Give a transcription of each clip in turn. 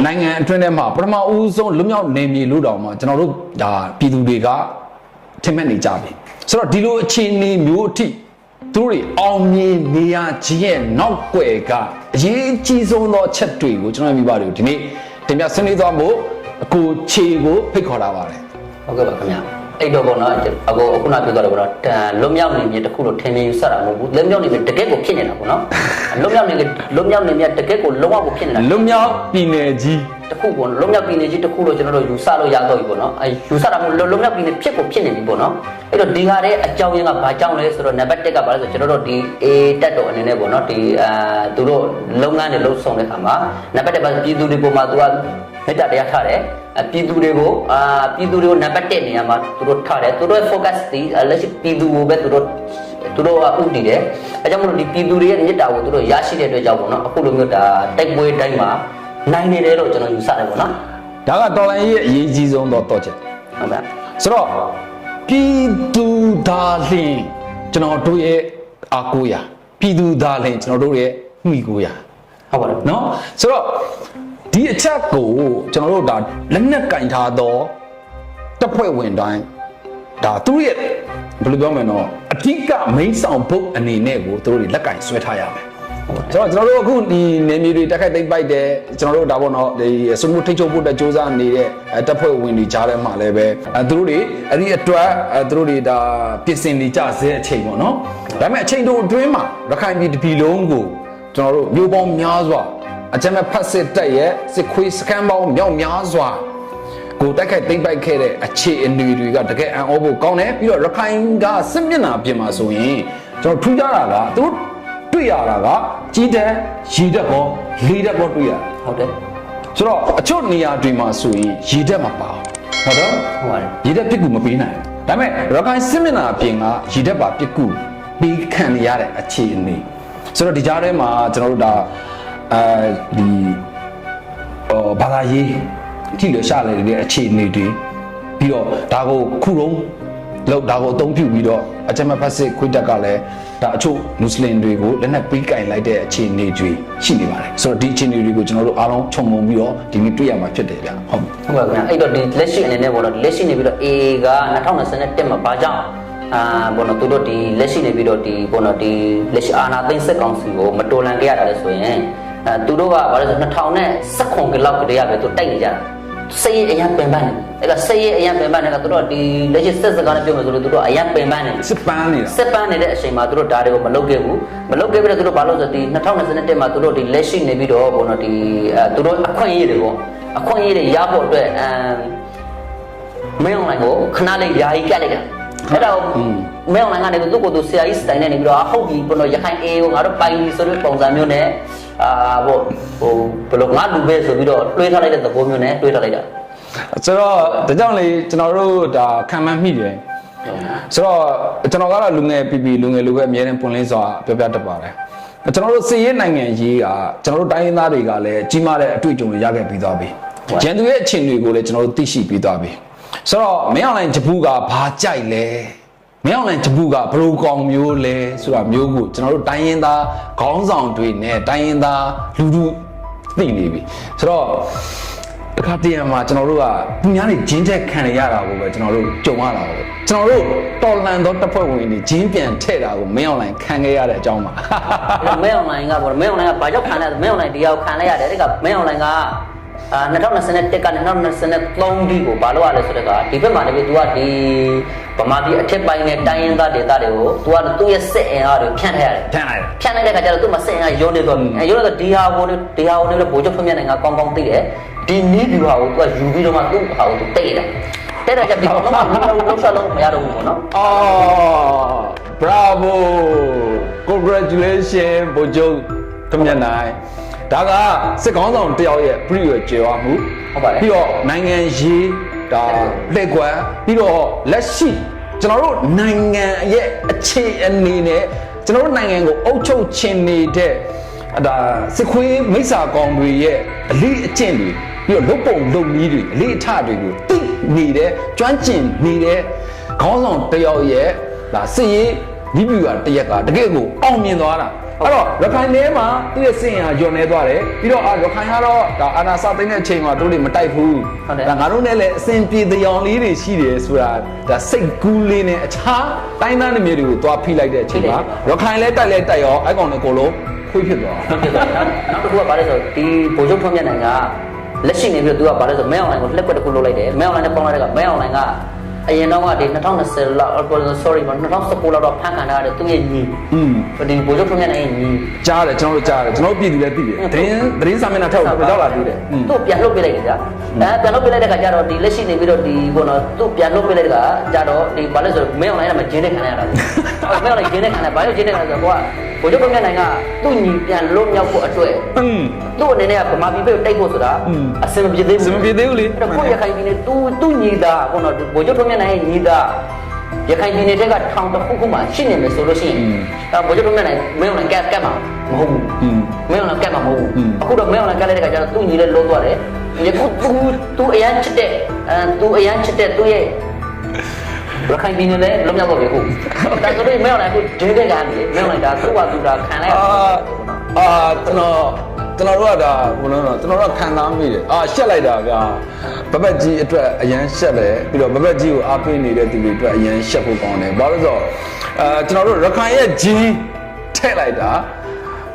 နိုင်ငံအတွင်းထဲမှာပထမဦးဆုံးလွတ်မြောက်နေမြေလို့တောင်မှကျွန်တော်တို့ဒါပြည်သူတွေကထင်မှတ်နေကြပြီဆိုတော့ဒီလိုအခြေအနေမျိုးအထိသူတို့အောင်မြင်နေရခြင်းရဲ့နောက်ွယ်ကအရေးကြီးဆုံးသောချက်တွေကိုကျွန်တော်မိဘတွေကိုဒီနေ့တင်ပြဆွေးနွေးသွားဖို့အခုခြေကိုဖိတ်ခေါ်လာပါတယ်ဟုတ်ကဲ့ပါခင်ဗျာအဲ့တော့ပေါ့နော်အခုခုနပြောတော့ပေါ့နော်လွတ်မြောက်နေမြေတစ်ခုလို့ထင်မြင်ယူဆတာမဟုတ်ဘူးလွတ်မြောက်နေမြေတကယ့်ကိုဖြစ်နေတာပေါ့နော်လွတ်မြောက်နေမြေတကယ့်ကိုလုံးဝကိုဖြစ်နေတာလွတ်မြောက်ပြည်နယ်ကြီးတစ်ခုပေါ့လွတ်မြောက်ပြည်နယ်ကြီးတစ်ခုလို့ကျွန်တော်တို့ယူဆလို့ရတော့ပြီပေါ့နော်အဲယူဆတာမဟုတ်လွတ်မြောက်ပြည်နယ်ဖြစ်ကိုဖြစ်နေပြီပေါ့နော်အဲ့တော့ဒီဟာရဲ့အကြောင်းရင်းကဘာကြောင့်လဲဆိုတော့နံပါတ်1ကဘာလဲဆိုကျွန်တော်တို့ဒီ A တက်တော်အနေနဲ့ပေါ့နော်ဒီသူတို့လုပ်ငန်းတွေလှုပ်ဆောင်တဲ့အခါမှာနံပါတ်1ပါပြည်သူတွေပေါ်မှာသူကမေတ္တာတရားထားတယ်ပြည်သူတွေကိုနံပါတ်1နေရာမှာသူတို့ထားတယ်သူတို့ focus ဒီလက်ရှိပြည်သူကိုပဲသူတို့ဥတည်တယ်အဲကြောင့်မလို့ဒီပြည်သူတွေရဲ့မေတ္တာကိုသူတို့ရရှိတဲ့အတွက်ကြောင့်ပေါ့နော်အခုလိုမျိုးဒါတိုက်ပွဲတိုင်းမှာနိုင်နေတယ်လို့ကျွန်တော်ယူဆတယ်ပေါ့နော်ဒါကတော်လိုင်းရဲ့အရေးကြီးဆုံးတော့ချက်ဟုတ်ပါဆိုတော့ပြည်သူသားလင်းကျွန်တော်တို့ရဲ့အားကိုးရာပြည်သူသားလင်းကျွန်တော်တို့ရဲ့မှီကိုးရာဟုတ်ပါတယ်နော်ဆိုတော့ဒီအချက်ကိုကျွန်တော်တို့ဒါလက်နက်ကင်ထားသောတပ်ဖွဲ့ဝင်တိုင်းဒါသူတို့ရဲ့ဘယ်လိုပြောမလဲနော်အဓိကမိတ်ဆောင်ဘုတ်အနေနဲ့ကိုသူတို့လက်ကင်ဆွဲထားရမယ်ကျွန်တော်တို့အခုဒီနေမြေတွေတက်ခိုက်သိမ့်ပိုက်တယ်ကျွန်တော်တို့ဒါပေါ့နော်ဒီစမှုထိတ်ချုပ်ဖို့တက်စ조사နေတဲ့တပ်ဖွဲ့ဝင်တွေကြားထဲမှာလည်းပဲသူတို့တွေအဲ့ဒီအတွက်သူတို့တွေဒါပြင်ဆင်နေကြဆဲအချိန်ပေါ့နော်ဒါပေမဲ့အချိန်တို့အတွင်းမှာရခိုင်ပြည်တစ်ပြည်လုံးကိုကျွန်တော်တို့မျိုးပေါင်းများစွာအကြမ်းဖက်စစ်တပ်ရဲ့စစ်ခွေးစခန်းပေါင်းမြောက်များစွာကိုတိုက်ခိုက်သိမ့်ပိုက်ခဲ့တဲ့အခြေအနေတွေကတကယ်အံ့ဩဖို့ကောင်းတယ်ပြီးတော့ရခိုင်ကစစ်မျက်နှာပြင်မှာဆိုရင်ကျွန်တော်ထူးခြားတာကသူတို့တွေ့ရတာကကြီးတဲ့ရေတက်ကောလေတက်ကောတွေ့ရဟုတ်တယ်ဆိုတော့အချို့နေရာတွေမှာဆိုရင်ရေတက်မပါဟုတ်တော့ဟုတ်ပါတယ်ရေတက်ပြစ်ကူမပေးနိုင်ဒါပေမဲ့ရခိုင်စစ်မျက်နှာပြင်ကရေတက်ပါပြစ်ကူပေးခံရတဲ့အခြေအနေဆိုတော့ဒီကြားထဲမှာကျွန်တော်တို့ဒါဒီဘာသာရေးထိလို့ရှာလိုက်တဲ့အခြေအနေတွေပြီးတော့ဒါကိုခုတုံးလောက်ဒါကိုအသုံးပြုပြီးတော့အကြမ်းဖက်စစ်ခွေးတက်ကလည်းဒါအချို့မွတ်စလင်တွေကိုလက်နက်ပေးကင်လိုက်တဲ့အခြေအနေတွေရှိနေပါတယ်ဆိုတော့ဒီအခြေအနေတွေကိုကျွန်တော်တို့အားလုံးခြုံငုံပြီးတော့ဒီနေ့တွေ့ရမှာဖြစ်တယ်ဗျဟုတ်ပါဗျာအဲ့တော့ဒီလက်ရှိအနေနဲ့ပေါ့နော်လက်ရှိနေပြီးတော့ AA က2021မှာဘာကြောင့်ဘောနော်သူတို့ဒီလက်ရှိနေပြီးတော့ဒီဘောနော်ဒီလက်ရှိအာဏာသိမ်းစစ်ကောင်စီကိုမတော်လှန်ခဲ့ရတာလဲဆိုရင်သူတို့ကဘာလဲဆို2019ကလောက်ကတည်းကပဲသူတိုက်နေကြတာစိတ်အရင်ပင်ပန်းနေအဲ့ကစိတ်အရင်ပင်ပန်းနေတာသူတို့ဒီလက်ရှိစစ်စကားနဲ့ပြောမယ်ဆိုလို့သူတို့အရင်ပင်ပန်းနေစစ်ပန်းနေတဲ့အချိန်မှာသူတို့ဒါတွေကိုမလုပ်ခဲ့ဘူးမလုပ်ခဲ့ပြီးတော့သူတို့ဘာလို့ဆိုဒီ2021မှာသူတို့ဒီလက်ရှိနေပြီးတော့ဘောနော်ဒီသူတို့အခွင့်အရေးတွေပေါ့အခွင့်အရေးတွေရဖို့အတွက်မင်းအောင်ကိုခဏလေးယာယီပြလိုက်တာအဲ့တော့မင်းအောင်ကနေသူ့ကိုယ်သူဆရာကြီးစတိုင်နဲ့နေပြီးတော့ဟုတ်ပြီဘောနော်ရခိုင် A ကိုငါတို့ပိုင်ဆိုတဲ့ပုံစံမျိုးနဲ့ဟိုဘယ်လိုငါလူပဲဆိုပြီးတော့တွေးထားလိုက်တဲ့သဘောမျိုးနဲ့တွေးထားလိုက်တာဆိုတော့ဒါကြောင့်လေကျွန်တော်တို့ဒါခံမှန်းမိတယ်ဆိုတော့ကျွန်တော်ကတော့လူငယ်လူငယ်လူပဲအများနဲ့ပွင့်လင်းစွာပြောပြတတ်ပါတယ်ကျွန်တော်တို့စီးရဲနိုင်ငံရေးကကျွန်တော်တို့တိုင်းရင်းသားတွေကလည်းကြီးမားတဲ့အတွေ့အကြုံတွေရခဲ့ပြီးသွားပြီရန်သူရဲ့အခြေအနေကိုလည်းကျွန်တော်တို့သိရှိပြီးသွားပြီဆိုတော့မင်းအောင်လှိုင်ဂျပူကဘာကြိုက်လဲမင်းအောင်လှိုင်ဂျပူကဘလိုကောင်မျိုးလဲဆိုတာမျိုးကိုကျွန်တော်တို့တိုင်းရင်းသားခေါင်းဆောင်တွေနဲ့တိုင်းရင်းသားလူထုသိနေပြီဆိုတော့တခါတည်းမှာကျွန်တော်တို့ကသူများတွေဂျင်းချက်ခံရတာကိုပဲကျွန်တော်တို့ကြုံရတာပဲကျွန်တော်တို့တော်လန်သောတပ်ဖွဲ့ဝင်တွေဂျင်းပြန်ထည့်တာကိုမင်းအောင်လှိုင်ခံခဲ့ရတဲ့အကြောင်းပါမင်းအောင်လှိုင်ကဘာမင်းအောင်လှိုင်ကဘာကြောင့်ခံလဲမင်းအောင်လှိုင်တရားကိုခံလိုက်ရတယ်တဲ့ကမင်းအောင်လှိုင်က2021ကနေ2023ဒီကိုဘာလို့ရလဲဆိုတော့ဒီဘက်မှာလည်း तू ကဒီဗမာပြည်အထက်ပိုင်းနဲ့တိုင်းရင်းသားဒေသတွေကို तू ကသူ့ရဲ့စစ်အင်အားတွေဖြန့်ထည့်ရတယ်ဖြန့်လိုက်တဲ့ခါကျတော့သူ့မှာစစ်အင်အားရုံးနေတော့ရုံးတော့ဒီဟာကိုလည်းဗိုလ်ချုပ်ဖွံ့ဖြိုးနိုင်ကကောင်းကောင်းသိတယ်ဒီနီးဒီဟာကို तू ကယူပြီးတော့မှသူ့ဟာကို तू တိတ်တယ်တဲ့တော့ဒီကောင်ကလုံးဆက်လုံးမရတော့ဘူးပေါ့နော်bravo congratulations ဗိုလ်ချုပ်ထွန်းမြတ်နိုင်ဒါကစစ်ကောင်းဆောင်တယောက်ရဲ့ပြည်ရွယ်ကျေဝမှုဟုတ်ပါတယ်ပြီးတော့နိုင်ငံရေးဒါလက်ကွယ်ပြီးတော့လက်ရှိကျွန်တော်တို့နိုင်ငံရဲ့အခြေအနေနဲ့ကျွန်တော်တို့နိုင်ငံကိုအုပ်ချုပ်ခြင်းနေတဲ့ဒါစစ်ခွေးမိစ္ဆာကောင်တွေရဲ့အလေးအကျင့်တွေပြီးတော့လုပ်ပုံလုပ်နည်းတွေအလေးအထတွေကိုသိနေတဲ့ကျွမ်းကျင်နေတဲ့ခေါင်းဆောင်တယောက်ရဲ့ဒါစစ်ရေးဒီဗျူဟာတရက်ကတကယ့်ကိုအောင်မြင်သွားတာ အဲ့တော့ရခိုင်ထဲမှာသူ့ရဲ့စင်ဟာညွန်နေသွားတယ်ပြီးတော့ရခိုင်ကတော့ဒါအာနာစသိန်းတဲ့အချိန်မှာသူတို့တွေမတိုက်ဘူးဒါငါတို့နဲ့လည်းအစဉ်ပြေတရားလေးတွေရှိတယ်ဆိုတာဒါစိတ်ကူးလေးနဲ့အခြားတိုင်းသားနေမျိုးတွေကိုသွားဖိလိုက်တဲ့အချိန်မှာရခိုင်လည်းတိုက်ရောအဲ့ကောင်လည်းအကုန်လုံးခွေးဖြစ်သွားနောက်တစ်ခုကဘာလဲဆိုဒီဗိုလ်ချုပ်ထွန်းမြတ်နိုင်ကလက်ရှိနေပြီးတော့သူကဘာလဲဆိုမဲအွန်လိုင်းကိုလက်ကွက်တစ်ခုလုပ်လိုက်တယ်မဲအွန်လိုင်းနဲ့ပေါင်းလိုက်တဲ့ကမဲအွန်လိုင်းကအရင်တော့ကဒီ2020လောက် sorry 2019လောက်တော့ဖန်ခံထားတဲ့သူ့ရဲ့ညီဒီဗိုလ်ချုပ်ထွန်းမြတ်နိုင်ရဲ့ညီကြားတယ်ကျွန်တော်တို့ကြားတယ်ကျွန်တော်ပြည်သူလည်းသိတယ်သတင်းစာမျက်နှာထောက်ရောက်လာသေးတယ်သူ့ပြန်လှုပ်ပေးလိုက်တယ်ဗျာပြန်လှုပ်ပေးလိုက်တဲ့ခါကျတော့ဒီလက်ရှိနေပြီးတော့ဒီဘောနော်သူ့ပြန်လှုပ်ပေးလိုက်တဲ့ခါကျတော့ဒီဘာလဲဆိုမဲအွန်လိုင်းကမှဂျင်းနဲ့ခံရတာမဲအွန်လိုင်းဂျင်းနဲ့ခံတယ်ဘာလို့ဂျင်းနဲ့ခံလဲဆိုတော့ဗိုလ်ချုပ်ထွန်းမြတ်နိုင်ကသူ့ညီပြန်လွတ်မြောက်ဖို့အတွက်သူ့အနေနဲ့ကဗမာပြည်ပြည်တိုက်ဖို့ဆိုတာအစင်မပြေသေးဘူးလေအဲ့တော့ကိုရခိုင်ပြည်နယ်သူ့ညီသားဘောနော်ဗိုလ်ချုပ်ထွန်းမြတ်နိုင်ရဲ့ညီသားရခိုင်ပြည်နယ်ကထောင်တစ်ခုမှရှိနေမယ်ဆိုလို့ရှိရင်ဗိုလ်ချုပ်ထွန်းမြတ်နိုင်မဲအွန်လိုင်းကတ်မှာမဟုတ်ဘူးမဲအွန်လိုင်းကတ်မှာမဟုတ်ဘူးအခုတော့မဲအွန်လိုင်းကတ်လိုက်တဲ့ခါကျတော့သူ့ညီလည်းလုံးသွားတယ်ဒီသူအရန်ချစ်တဲ့သူ့ရဲ့ရခိုင်ပြည်နယ်လည်းလုံးမြောက်တော့ပြီအခုဒါဆိုတော့မဲအွန်လိုင်းကိုဂျင်းတဲ့ကံလေမဲအွန်လိုင်းဒါသူ့ဘာသူဒါခံလိုက်ကျွန်တော်တို့ကဒါဘယ်လိုလဲကျွန်တော်တို့ခံစားမိတယ်ရှက်လိုက်တာဗျာဘဘက်ကြီးအတွက်အရန်ရှက်တယ်ပြီးတော့ဘဘက်ကြီးကိုအားပေးနေတဲ့သူတွေအတွက်အရန်ရှက်ဖို့ကောင်းတယ်ဘာလို့ဆိုတော့ကျွန်တော်တို့ရခိုင်ရဲ့ကြီးထည့်လိုက်တာ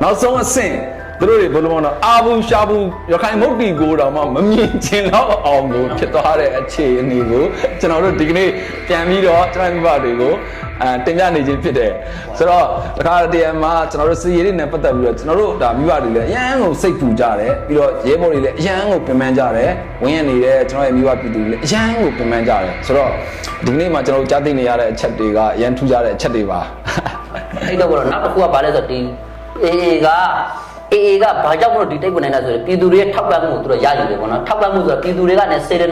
နောက်ဆုံးအဆင့်သူတို့တွေဘယ်လိုမှတော့အာဘူးရှာဘူးရခိုင်မုတ်တီကိုတော့မှမမြင်ချင်တော့အောင်ကိုဖြစ်သွားတဲ့အခြေအနေကိုကျွန်တော်တို့ဒီကနေ့ပြန်ပြီးတော့ကျွန်တော်မိဘတွေကိုတင်ပြနေခြင်းဖြစ်တယ်ဆိုတော့တခါတည်းမှာကျွန်တော်တို့စီရီတွေနဲ့ပတ်သက်ပြီးတော့ကျွန်တော်တို့ဒါမိဘတွေလည်းအရန်ကိုစိတ်ပူကြတယ်ပြီးတော့ရဲဘော်တွေလည်းအရန်ကိုပြင်ပန်းကြတယ်ဝင်းရနေတဲ့ကျွန်တော်ရဲ့မိဘပြည်သူတွေလည်းအရန်ကိုပြင်ပန်းကြတယ်ဆိုတော့ဒီကနေ့မှာကျွန်တော်တို့ကြားသိနေရတဲ့အချက်တွေကအရန်ထူးခြားတဲ့အချက်တွေပါအဲ့တော့နောက်တစ်ခုကဘာလဲဆိုတော့ဒီအေးကဘာကြောင့်မလို့ဒီတိတ်ဝင်နေတာဆိုရင်ပြည်သူတွေရဲ့ထောက်ပံ့မှုကိုသူတို့ရယူတယ်ပေါ့နော်ထောက်ပံ့မှုဆိုတော့ပြည်သူတွေကလည်းစေတ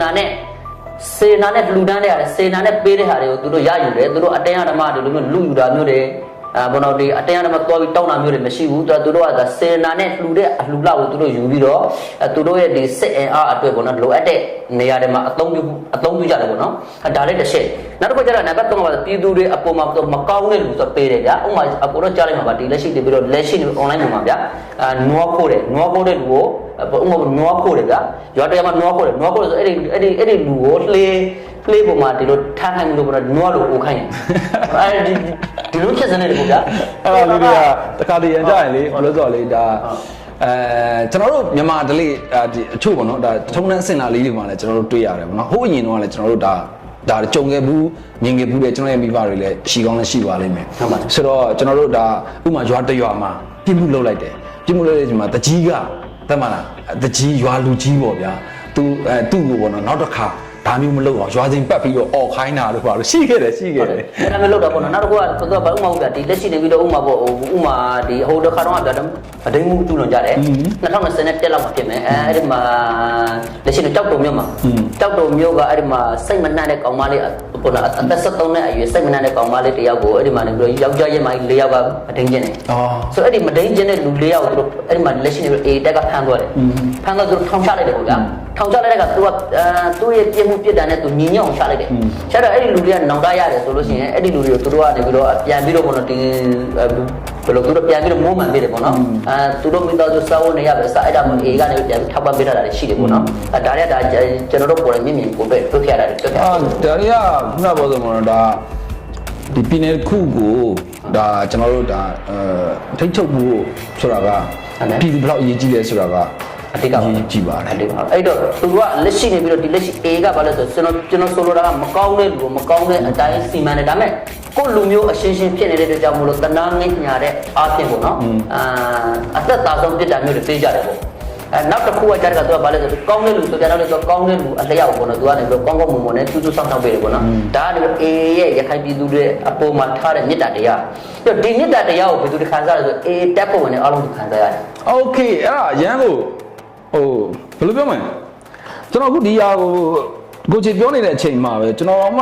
နာနဲ့လူတန်းတဲ့ဟာစေတနာနဲ့ပေးတဲ့ဟာတွေကိုသူတို့ရယူတယ်သူတို့အတင်းအဓမ္မတွေလိုမျိုးလူယူတာမျိုးတွေဘောနော်ဒီအတင်းအဓမ္မသွားပြီးတောင်းတာမျိုးတွေမရှိဘူးသူတို့ကစေတနာနဲ့လှူတဲ့အလှူလောက်ကိုသူတို့ယူပြီးတော့သူတို့ရဲ့ဒီစစ်အင်အားအတွက်ပေါ့နော်လိုအပ်တဲ့နေရာတွေမှာအသုံးပြုကြတယ်ပေါ့နော်ဒါလည်းတစ်ချက်နောက်တစ်ခုကျတော့နံပါတ်3ကပြည်သူတွေအပေါ်မှာမကောင်းတဲ့လူဆိုပေးတယ်ဗျာဥပမာအပေါ်တော့ကြားလိုက်မှာပါဒီလက်ရှိတွေပြီးတော့လက်ရှိ online မှာဗျာနွားခိုးတဲ့လူကိုဥပမာနွားခိုးတယ်ဗျာရွာတရားမှာနွားခိုးတယ်ဆိုအဲ့ဒီလူကိုလှေပေါ်မှာဒီလိုထားခိုင်းလို့ပေါ့နွားလို့ကိုခိုင်းတယ်ဒီလိုဖြစ်စနေတယ်ပေါ့ဗျာအဲ့ဒါလေးတွေကတခါတည်းရန်ကြရင်လေဘယ်လိုဆိုတော့လေဒါကျွန်တော်တို့မြန်မာဒလိဒီအချို့ပေါ့နော်ဒါထုံးတန်းစင်လာလေးတွေမှာလည်းကျွန်တော်တို့တွေ့ရတယ်ပေါ့နော်ဟိုးအရင်တော့လည်းကျွန်တော်တို့ဒါကြုံခဲ့ဘူးမြင်ခဲ့ဘူးလေကျွန်တော်ရဲ့မိဘတွေလည်းရှိကောင်းလည်းရှိပါလိမ့်မယ်ဟုတ်ပါဆိုတော့ကျွန်တော်တို့ဒါဥမာရွာတရွာမှာပြစ်မှုလုပ်လိုက်တယ်ပြစ်မှုလုပ်တဲ့အချိန်မှာတကြီးကတတ်မလားတကြီးရွာလူကြီးပေါ့ဗျာသူ့ကိုပေါ့နော်နောက်တစ်ခါဒါမျိုးမလုပ်အောင်ရွာစဉ်ပတ်ပြီးတော့အော်ခိုင်းတာလို့ပါလို့ရှိခဲ့တယ်ဒါမျိုးလုပ်တာပေါ့နော်နောက်တစ်ခုကသူကဘာဥမာဟုတ်တာဒီလက်ရှိနေပြီးတော့ဥမာပေါ့ဥမာဒီဟိုတစ်ခါတော့ဗျာအဒိမှုတူလွန်ကြတယ်2020နဲ့တက်လောက်မှဖြစ်မယ်အဲ့ဒီမှာလက်ရှိတော့ကြောက်တုံမြို့မှာကြောက်တုံမြို့ကအဲ့ဒီမှာစိတ်မနှံ့တဲ့ကောင်မလေးပေါ့နော်အသက်73နဲ့အရွယ်စိတ်မနှံ့တဲ့ကောင်မလေးတယောက်ကိုအဲ့ဒီမှာနေပြီးတော့ယောက်ျားရဲ့မိုင်း4ယောက်ကမဒိန်ကျင်တယ်ဆိုအဲ့ဒီမဒိန်ကျင်တဲ့လူ4ယောက်ကိုသူတို့အဲ့ဒီမှာလက်ရှိနေပြီးအေတက်ကဖမ်းသွားတယ်ဖမ်းသွားသူတို့ထောင်ချလိုက်တယ်ပေါ့ဗျာထောင်ချလိုက်တဲ့ကသူကသူ့ရဲ့ပြစ်မှုပြစ်ဒဏ်နဲ့သူညီညွတ်အောင်ချလိုက်တယ်ချတော့အဲ့ဒီလူတွေကနောင်တရတယ်ဆိုလို့ရှိရင်အဲ့ဒီလူတွေကိုသူတို့ကနေပြီးတော့ပြန်ပြီးတော့ပေါ့နော်ဒီဘယ်လိုသူတို့ပြန်ပြီးတော့မိုးမှန်ပေးတယ်ပေါ့နော်သူတို့မိသားစုစာဝန်နေရပဲစာအဲ့ဒါမျိုးအေကနေပြန်ပြီးထောက်ပံ့ပေးထားတာရှိတယ်ပေါ့နော်ဒါတွေကဒါကျွန်တော်တို့ပေါ်မြင်ကိုတွေ့ခဲ့ရတာတွေ့ခဲ့ဒါတွေကခုနပြောသလိုပေါ့နော်ဒါဒီပြည်နယ်ခုကိုဒါကျွန်တော်တို့ဒါထိတ်ချုပ်မှုဆိုတာကပြည်သူဘယ်လောက်အရေးကြီးလဲဆိုတာကအတိတ်ကကြည့်ပါတယ်အဲ့တော့သူကလက်ရှိနေပြီးတော့ဒီလက်ရှိ A ကဘာလဲဆိုကျွန်တော်ဆိုလိုတာကမကောင်းတဲ့လူမကောင်းတဲ့အတိုင်းစီမံတယ်ဒါပေမဲ့ကိုလူမျိုးအရှင်းရှင်းဖြစ်နေတဲ့အတွက်ကြောင့်မလို့တနာငိညာတဲ့အားဖြင့်ပေါ့နော်အသက်သာဆုံးပြစ်ဒဏ်မျိုးတွေပေးကြတယ်ပေါ့နောက်တစ်ခုကကြတဲ့ကသူကဘာလဲဆိုကောင်းတဲ့လူဆိုကြတော့လေဆိုကောင်းတဲ့လူအလျောက်ပေါ့နော်သူကနေပြီးတော့ကောင်းကောင်းမွန်မွန်နဲ့ကျူးကျူးဆောင်ဆောင်ပေးတယ်ပေါ့နော်ဒါက A ရဲ့ရခိုင်ပြည်သူတွေအပေါ်မှာထားတဲ့မေတ္တာတရားဒီမေတ္တာတရားကိုဘယ်သူတွေခံစားရလဲဆို A တက်ဖို့ဝင်နေအားလုံးခံစားရတယ် Okay အဲ့ဒါရန်ကိုဟိုဘယ်လိုပြောမလဲကျွန်တော်အခုဒီဟာကိုချေပြောနေတဲ့အချိန်မှာပဲကျွန်တော်တော့မှ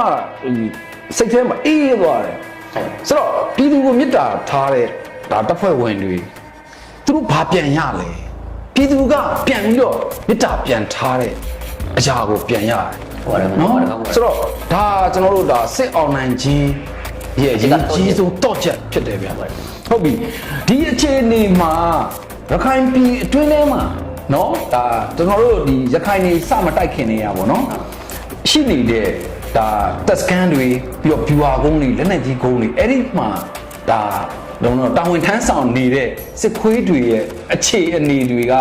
စိတ်ထဲမှာအေးသွားတယ်ဆိုတော့ပြည်သူကိုမေတ္တာထားတဲ့ဒါတပ်ဖွဲ့ဝင်တွေသူတို့ဘာပြန်ရလဲပြည်သူကပြန်ပြီးတော့မေတ္တာပြန်ထားတဲ့အရာကိုပြန်ရတယ်ဟုတ်တယ်နော်ဆိုတော့ဒါကျွန်တော်တို့ဒါစစ်အောင်နိုင်ခြင်းရဲ့အရေးကြီးဆုံးတော့ချက်ဖြစ်တယ်ဗျာ ဟုတ်ပြီဒီအခြေအနေမှာရခိုင်ပြည်အတွင်းထဲမှာเนาะဒါကျွန်တော်တို့ဒီရခိုင်နေစမတိုက်ခင်နေရပါတော့ရှိနေတဲ့ဒါတက်စကန်တွေပြီးတော့ viewer ကုန်းတွေလက်နက်ကြီးကုန်းတွေအဲ့ဒီမှာဒါလုံးတော့တာဝန်ထမ်းဆောင်နေတဲ့စစ်ခွေးတွေရဲ့အခြေအနေတွေ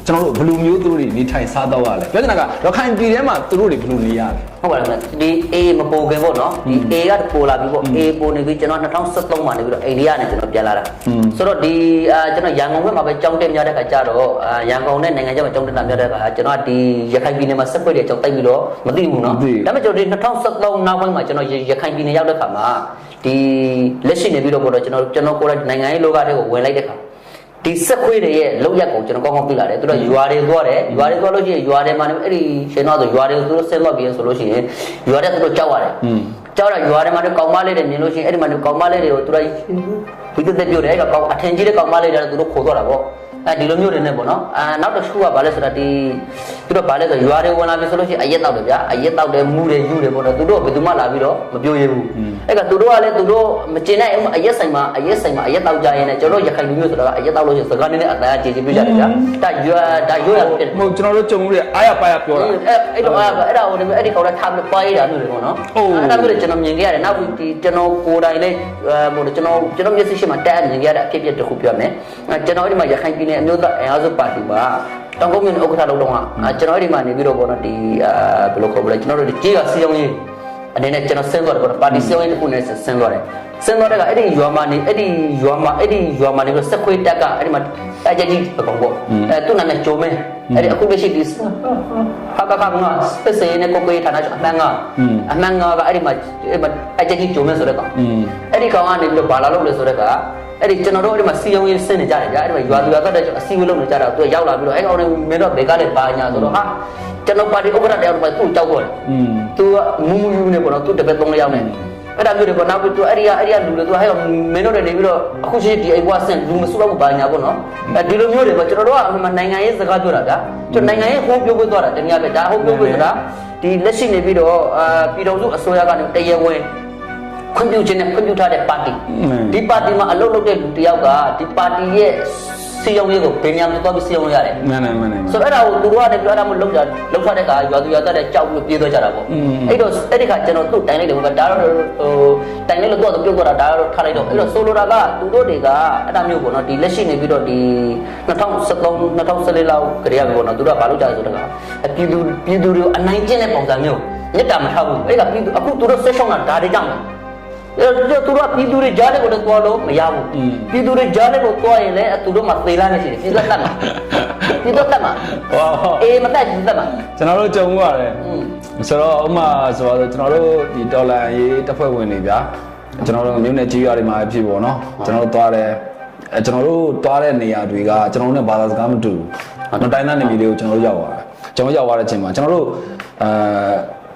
ကကျွန်တော်တို့ဘယ်လိုမျိုးသူတို့တွေနေထိုင်စားတော့ရလဲပြောချင်တာကရခိုင်ပြည်ထဲမှာသူတို့တွေဘယ်လိုနေရလဲဟုတ်ပါတယ်ခင်ဗျဒီ A မပိုခင်ပေါ့နော်ဒီ A ကပိုလာပြီပေါ့ A ပိုနေပြီကျွန်တော်2013မှာနေပြီးတော့အိန္ဒိယနဲ့ကျွန်တော်ပြန်လာတာဆိုတော့ဒီကျွန်တော်ရန်ကုန်ဘက်မှာပဲကြောင်းတက်များတဲ့ခါကျတော့ရန်ကုန်နဲ့နိုင်ငံခြားမှာကြောင်းတက်တာများတဲ့ခါကျွန်တော်ဒီရခိုင်ပြည်နယ်မှာဆက်ပွက်တဲ့ကြောင်းတိုက်ပြီးတော့မသိဘူးနော်ဒါပေမဲ့ကျွန်တော်ဒီ2013နောက်ပိုင်းမှာကျွန်တော်ရခိုင်ပြည်နယ်ရောက်တဲ့ခါမှာဒီလက်ရှိနေပြီးတော့ပေါ့တော့ကျွန်တော်ကိုယ်တိုင်နိုင်ငံရေးလောကထဲကိုဝင်လိုက်တဲ့ခါဒီစက်ခွေးတွေရဲ့လောက်ရက်ကိုကျွန်တော်ကောင်းကောင်းသိလာတယ်သူတို့ရွာတွေသွားတယ်ရွာတွေသွားလို့ရှိရင်ရွာတွေမှာလည်းအဲ့ဒီရှင်တော့ဆိုရွာတွေသူတို့ဆင်းသွားပြီးဆိုလို့ရှိရင်ရွာတွေသူတို့ကြောက်ရတယ်ကြောက်တာရွာတွေမှာလည်းကောင်မလေးတွေမြင်လို့ရှိရင်အဲ့ဒီမှာကောင်မလေးတွေကိုသူတို့ဒီတက်ပြို့တယ်အဲ့ကောင်အထင်ကြီးတဲ့ကောင်မလေးတွေသူတို့ခေါ်သွားတာပေါ့အဲဒီလိုမျိုးတွေနဲ့ပေါ့နော်နောက်တစ်ခုကဘာလဲဆိုတာဒီသူတို့ဘာလဲဆိုရွာတွေဝင်လာပြီဆိုလို့ရှိရင်အရက်တောက်တယ်ဗျာအရက်တောက်တယ်မူတယ်ယူတယ်ပေါ့နော်သူတို့ဘယ်သူမှလာပြီးတော့မပြောရဘူးအဲ့ကသူတို့ကလည်းသူတို့မကျင်တဲ့အရက်ဆိုင်မှာအရက်တောက်ကြရင်လည်းကျွန်တော်ရခိုင်လူမျိုးဆိုတာကအရက်တောက်လို့ရှိရင်စကားနည်းနည်းအသားကြီးပြကြတယ်ဗျာဒါရွာဖြစ်ဟုတ်ကျွန်တော်တို့ကြုံမှုတွေအားရပါရပြောတာအဲ့တော့အဲ့ဒါဟိုအဲ့ဒီကောင်လည်းထားပြီးပွားရတာမျိုးတွေပေါ့နော်အဲ့ဒါမျိုးတွေကျွန်တော်မြင်ခဲ့ရတယ်နောက်ဒီကျွန်တော်ကိုယ်တိုင်လည်းဟိုကျွန်တော်မျက်စိရှိမှတက်မြင်ခဲ့ရတဲ့အဖြစ်အပျက်တစ်ခုပြောမယ်ကျွန်တော်ဒီမှာရခိုင်ပြည်နယ်အမျိုးသားအင်အားစုပါတီမှာတောင်ကုန်းမြို့ဥက္ကဋ္ဌလုပ်တော့ကျွန်တော်ဒီမှာနေပြီးတော့ပေါ့နော်ဒီဘယ်လိုခေါ်မလဲကျွန်တော်တို့ဒီကြေးကစီအောင်ရေးအနေနဲ့ကျွန်တော်ဆင်းသွားတယ်ပေါ့နော်ပါတီစီအောင်ရေးတစ်ခုနဲ့ဆင်းသွားတယ်ဆင်းသွားတဲ့ကအဲ့ဒီရွာမှာနေအဲ့ဒီရွာမှာနေပြီးတော့စက်ခွေးတက်ကအဲ့ဒီမှာအကြကြီးပကောင်ပေါ့သူ့နာမည်ဂျိုမင်းအဲ့ဒီအခုလက်ရှိဒီဟာကငါစပယ်နဲ့ကိုကိုဌာနအမှန်ငါကအဲ့ဒီမှာအကြကြီးဂျိုမင်းဆိုတဲ့ကောင်အဲ့ဒီကောင်ကနေပြီးတော့ဘာလာလို့လဲဆိုတဲ့ကအဲ့ဒီကျွန်တော်တို့အဲ့ဒီမှာစီယုံရေးဆင်းနေကြတယ်ဗျာအဲ့ဒီမှာရွာသက်တဲ့အစီအဝေးလုပ်နေကြတာသူရောက်လာပြီးတော့အဲ့ကောင်တွေမင်းတို့ဘယ်ကလဲပါညာဆိုတော့ဟာကျွန်တော်ပါတီဥက္ကဋ္ဌတယောက်တော့သူ့ကြောက်တော့တယ်သူကမူယူနေပေါ့နော်သူတပည့်3ယောက်နဲ့အဲ့ဒါမျိုးတွေပေါ့နောက်ပြီးသူအဲ့ဒီကလူတွေသူဟဲ့မင်းတို့တွေနေပြီးတော့အခုရှိဒီအိမ်ဘွားဆင်လူမစုတော့ပါညာပေါ့နော်ဒီလိုမျိုးတွေပေါ့ကျွန်တော်တို့ကနိုင်ငံရေးစကားပြောတာဗျာကျွန်တော်နိုင်ငံရေးဟောပြောသွားတာတနည်းအားဖြင့်ဒါဟောပြောဆိုတာဒီလက်ရှိနေပြီးတော့ပြည်တော်စုအစိုးရကနေတရားဝင်ခွင့်ပြုခြင်းနဲ့ခွင့်ပြုထားတဲ့ပါတီဒီပါတီမှာအလုပ်လုပ်တဲ့လူတယောက်ကဒီပါတီရဲ့စီယုံရေးကိုဗေမြန်သွားပြီးစီယုံရတယ်မှန်ဆိုတော့အဲ့ဒါကိုသူတို့ကလည်းပြောတာမျိုးလောက်ထားတဲ့ကရွာသူရွာသားတဲ့ကြောက်ပြီးပြေးသွားကြတာပေါ့အဲ့တော့အဲ့ဒီခါကျွန်တော်သူ့တိုင်လိုက်တယ်ပေါ့ဒါတော့ဟိုတိုင်လိုက်လို့တော့ပြုတ်သွားတာဒါတော့ထားလိုက်တော့အဲ့တော့ဆိုလိုတာကသူတို့တွေကအဲ့ဒါမျိုးပေါ့နော်ဒီလက်ရှိနေပြီးတော့ဒီ2013 2014လောက်ကတည်းကပေါ့နော်သူတို့ကဘာလုပ်ကြလဲဆိုတော့ပြည်သူတွေကိုအနိုင်ကျင့်တဲ့ပုံစံမျိုးမြစ်တာမထားဘူးအဲ့ကပြည်သူအခုသူတို့ဆက်ရှောင်းတာဒါတွေကြောင့်သူတို့ပြည်သူတွေကြားတဲ့ကိုတော့သွားလို့မရဘူးပြည်သူတွေကြားတဲ့ကိုသွားရင်လည်းသူတို့မှသေလာနေရှိတယ်ပြည်သက်တတ်မှာအေးမတက်ဘူးတက်မှာကျွန်တော်တို့ကြုံရတယ်ဆိုတော့ဥမာဆိုတော့ကျွန်တော်တို့ဒီဒေါ်လာရေးတပ်ဖွဲ့ဝင်တွေဗျာကျွန်တော်တို့မြို့နယ်ကြီးရွာတွေမှာဖြစ်ပေါ့နော်ကျွန်တော်တို့သွားတယ်ကျွန်တော်တို့သွားတဲ့နေရာတွေကကျွန်တော်တို့နဲ့ဘာသာစကားမတူဘူးတိုင်းသားနေပြည်တော်ကိုကျွန်တော်တို့ရောက်သွားတယ်ကျွန်တော်ရောက်သွားတဲ့အချိန်မှာကျွန်တော်တို့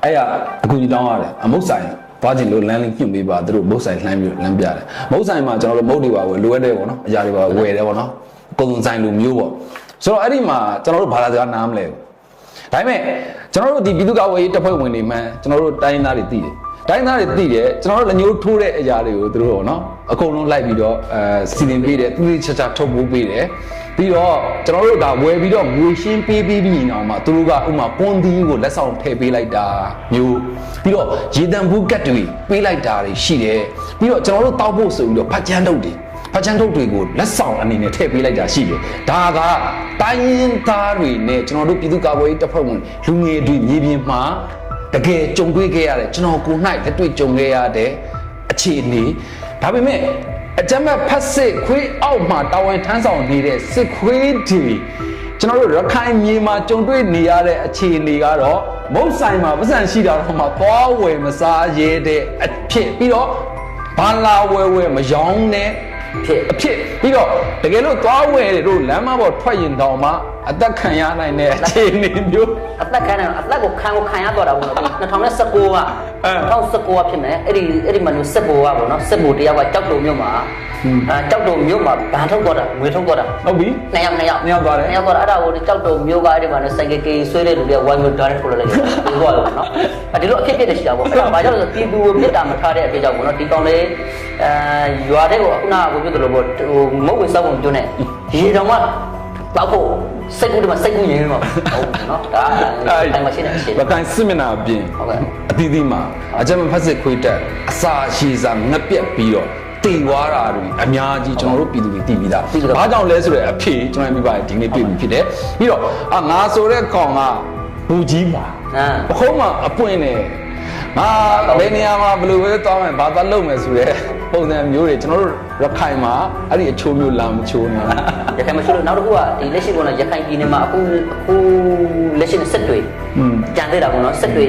အဲ့ရအခုကြီးတောင်းရတယ်အမုတ်ဆိုင်သွားခြင်းလို့လမ်းလေးညှို့ပေးပါသူတို့မုတ်ဆိုင်လှမ်းပြီးလမ်းပြတယ်မုတ်ဆိုင်မှာကျွန်တော်တို့မုတ်တွေပါဝယ်လိုအပ်တယ်ပေါ့နော်အရာတွေပါဝယ်တယ်ပေါ့နော်ကုန်စုံဆိုင်လိုမျိုးပေါ့ဆိုတော့အဲ့ဒီမှာကျွန်တော်တို့ဘာသာစကားနားမလဲဘူးဒါပေမဲ့ကျွန်တော်တို့ဒီပြည်သူ့ကာကွယ်ရေးတပ်ဖွဲ့ဝင်တွေမှန်ကျွန်တော်တို့တိုင်းသားတွေသိတယ်တိုင်းသားတွေသိတယ်ကျွန်တော်တို့လက်ညှိုးထိုးတဲ့အရာတွေကိုသူတို့ပေါ့နော်အကုန်လုံးလိုက်ပြီးတော့စီစဉ်ပေးတယ်သူတို့ချာချာထုတ်ပိုးပေးတယ်ပြီးတော့ကျွန်တော်တို့ဒါဝယ်ပြီးတော့ငွေရှင်းပေးပြီးပြီးအောင်မှာသူတို့ကဥမာပွန်သီးကိုလက်ဆောင်ထည့်ပေးလိုက်တာမျိုးပြီးတော့ရေတံဘူးကတ်တွေပေးလိုက်တာတွေရှိတယ်ပြီးတော့ကျွန်တော်တို့တောက်ဖို့ဆိုပြီးတော့ဖတ်ချမ်းထုတ်တွေကိုလက်ဆောင်အနေနဲ့ထည့်ပေးလိုက်တာရှိတယ်ဒါကတိုင်းရင်းသားတွေနဲ့ကျွန်တော်တို့ပြည်သူ့ကာကွယ်ရေးတပ်ဖွဲ့ဝင်လူငယ်တွေမြေပြင်မှာတကယ်ကြုံတွေ့ခဲ့ရတယ်ကျွန်တော်ကိုယ်၌လက်တွေ့ကြုံခဲ့ရတဲ့အခြေအနေဒါပေမဲ့အကြမ်းမဲ့ဖက်စစ်ခွေးအောက်မှာတာဝန်ထမ်းဆောင်နေတဲ့စစ်ခွေးတွေကျွန်တော်တို့ရခိုင်မြေမှာကြုံတွေ့နေရတဲ့အခြေအနေကတော့မုတ်ဆိုင်မှာပတ်စံရှိတာတော့မှသွားဝယ်မစားရဲတဲ့အဖြစ်ပြီးတော့ဘာလာဝယ်မယောင်းတဲ့အဖြစ်ပြီးတော့တကယ်လို့သွားဝယ်တို့လမ်းမပေါ်ထွက်ရင်တောင်မှအသက်ခံရနိုင်တဲ့အခြေအနေမျိုးအသက်ခံရအသက်ကိုခံရတော့တာပေါ့နော်2019ကဖြစ်မယ်အဲ့ဒီမှာလို့စစ်ဘိုးကပေါ့နော်စစ်ဘိုးတယောက်ကကြောက်တုံမြို့မှာ ကြောက်တုံမြို့မှာဗန်ထုတ်သွားတာငွေထုတ်သွားတာ ဟုတ်ပြီ 2ယောက် နှစ်ယောက်သွားတယ် 2ယောက်သွားတာအဲ့ဒါကိုကြောက်တုံမြို့ကအဲ့ဒီမှာနဲ့စိုက်ကကေဆွဲတဲ့လူတွေကဝိုင်းလို့ဒါနဲ့ထုတ်လိုက်လိုက်ပြီးသွားတယ်နော်ဒီလိုအဖြစ်ဖြစ်နေရှိတာပေါ့အဲ့ဒါဘာကြောင့်လဲဆိုပြည်သူကိုမြစ်တာမထားတဲ့အဖြစ်ကြောင့်ပေါ့နော်ဒီကောင်လေးရွာတဲ့ကိုအခုနကကိုပြောသလိုပေါ့ဟိုမုတ်ဝင်စောက်ဝင်ကျွန်းနဲ့ရေတောင်မှတော့ဖို့စိတ်ကူးဒီမှာစိတ်ကူးရင်တော့ဟုတ်နော်ဒါအဲ့မှာရှင်းနေရှင်း ဘကန်စစ်မျက်နှာအပြင် ဟုတ်ကဲ့ အသီးသီးမှာအကြမ်းဖက်စစ်ခွေးတက်အစာရှည်စာငပြက်ပြီးတော့တည်သွားတာတွေအများကြီးကျွန်တော်တို့ပြည်သူတွေသိပြီးသားဘာကြောင့်လဲဆိုတော့အဖေကျွန်တော်မိဘဒီနေ့တွေ့ပြီဖြစ်တယ်ပြီးတော့ငါဆိုတဲ့ကောင်ကဘူကြီးပါပခုံးမှာအပွင့်နေငါဘယ်နေရာမှာဘယ်လိုပဲသွားမယ်ဘာသွားလုပ်မယ်ဆိုတဲ့ပုံစံမျိုးတွေကျွန်တော်တို့ရခိုင်မှာအဲ့ဒီအချိုးမျိုးလာမချိုးနေ ရခိုင်မရှိလို့နောက်တစ်ခုကဒီလက်ရှိပေါ်တော့ရခိုင်ပြည်နယ်မှာအခုလက်ရှိစစ်တွေကြံသေးတာပေါ့နော်စစ်တွေ